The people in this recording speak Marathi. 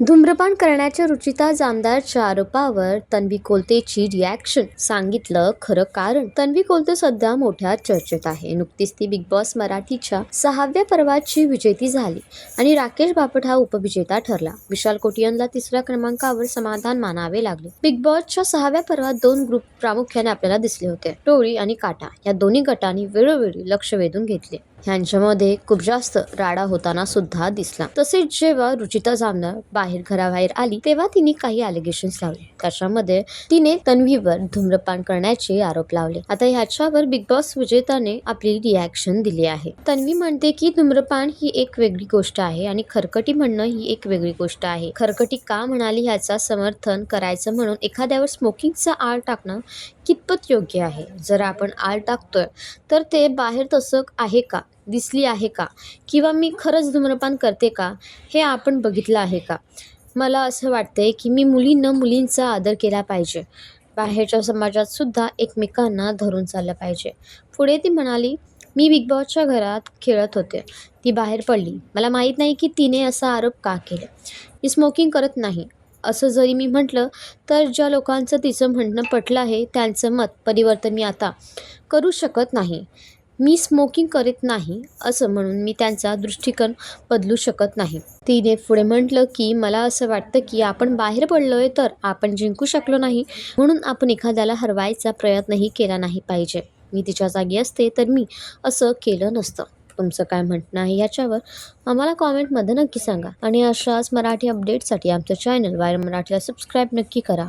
धूम्रपान करण्याच्या रुचिता जामदारच्या आरोपावर तन्वी कोलतेची रिॲक्शन, सांगितलं खरं कारण. तन्वी कोलते सध्या मोठ्या चर्चेत आहे. नुकतीच ती बिग बॉस मराठीच्या 6व्या पर्वाची विजेती झाली आणि राकेश बापट हा उपविजेता ठरला. विशाल कोटियनला 3ऱ्या क्रमांकावर समाधान मानावे लागले. बिग बॉसच्या 6व्या पर्वात 2 ग्रुप प्रामुख्याने आपल्याला दिसले होते, टोळी आणि काटा. या दोन्ही गटांनी वेळोवेळी लक्ष वेधून घेतले. ह्यांच्यामध्ये खूप जास्त राडा होताना सुद्धा दिसला. तसेच जेव्हा रुचिता जामदार घराबाहेर आली तेव्हा तिने काही अलिगेशन्स लावले. त्याच्यामध्ये तिने तन्वीवर धूम्रपान करण्याचे आरोप लावले. आता ह्याच्यावर बिग बॉस विजेताने आपली रिॲक्शन दिली आहे. तन्वी म्हणते की धूम्रपान ही एक वेगळी गोष्ट आहे आणि खरकटी म्हणणं ही एक वेगळी गोष्ट आहे. खरकटी का म्हणाली ह्याचा समर्थन करायचं म्हणून एखाद्यावर स्मोकिंगचा आळ टाकणं कितपत योग्य आहे? जर आपण आळ टाकतोय तर ते बाहेर तसं आहे का, दिसली आहे का, किंवा मी खरंच धूम्रपान करते का, हे आपण बघितलं आहे का? मला असं वाटतंय की मुलींचा आदर केला पाहिजे. बाहेरच्या समाजात सुद्धा एकमेकांना धरून चाललं पाहिजे. पुढे ती म्हणाली, मी बिग बॉसच्या घरात खेळत होते. ती बाहेर पडली. मला माहीत नाही की तिने असा आरोप का केला. मी स्मोकिंग करत नाही असं जरी मी म्हटलं तर ज्या लोकांचं तिचं म्हणणं पटलं आहे त्यांचं मत परिवर्तन मी आता करू शकत नाही. मी स्मोकिंग करत नाही असं म्हणून मी त्यांचा दृष्टिकोन बदलू शकत नाही. तिने पुढे म्हटलं की मला असं वाटतं की आपण बाहेर पडलोय तर आपण जिंकू शकलो नाही म्हणून आपण एखाद्याला हरवायचा प्रयत्नही केला नाही पाहिजे. मी तिच्या जागी असते तर मी असं केलं नसतं. तुमचं काय म्हणणं आहे याच्यावर आम्हाला कॉमेंटमध्ये नक्की सांगा आणि अशाच मराठी अपडेटसाठी आमचं चॅनल वायर मराठीला सबस्क्राईब नक्की करा.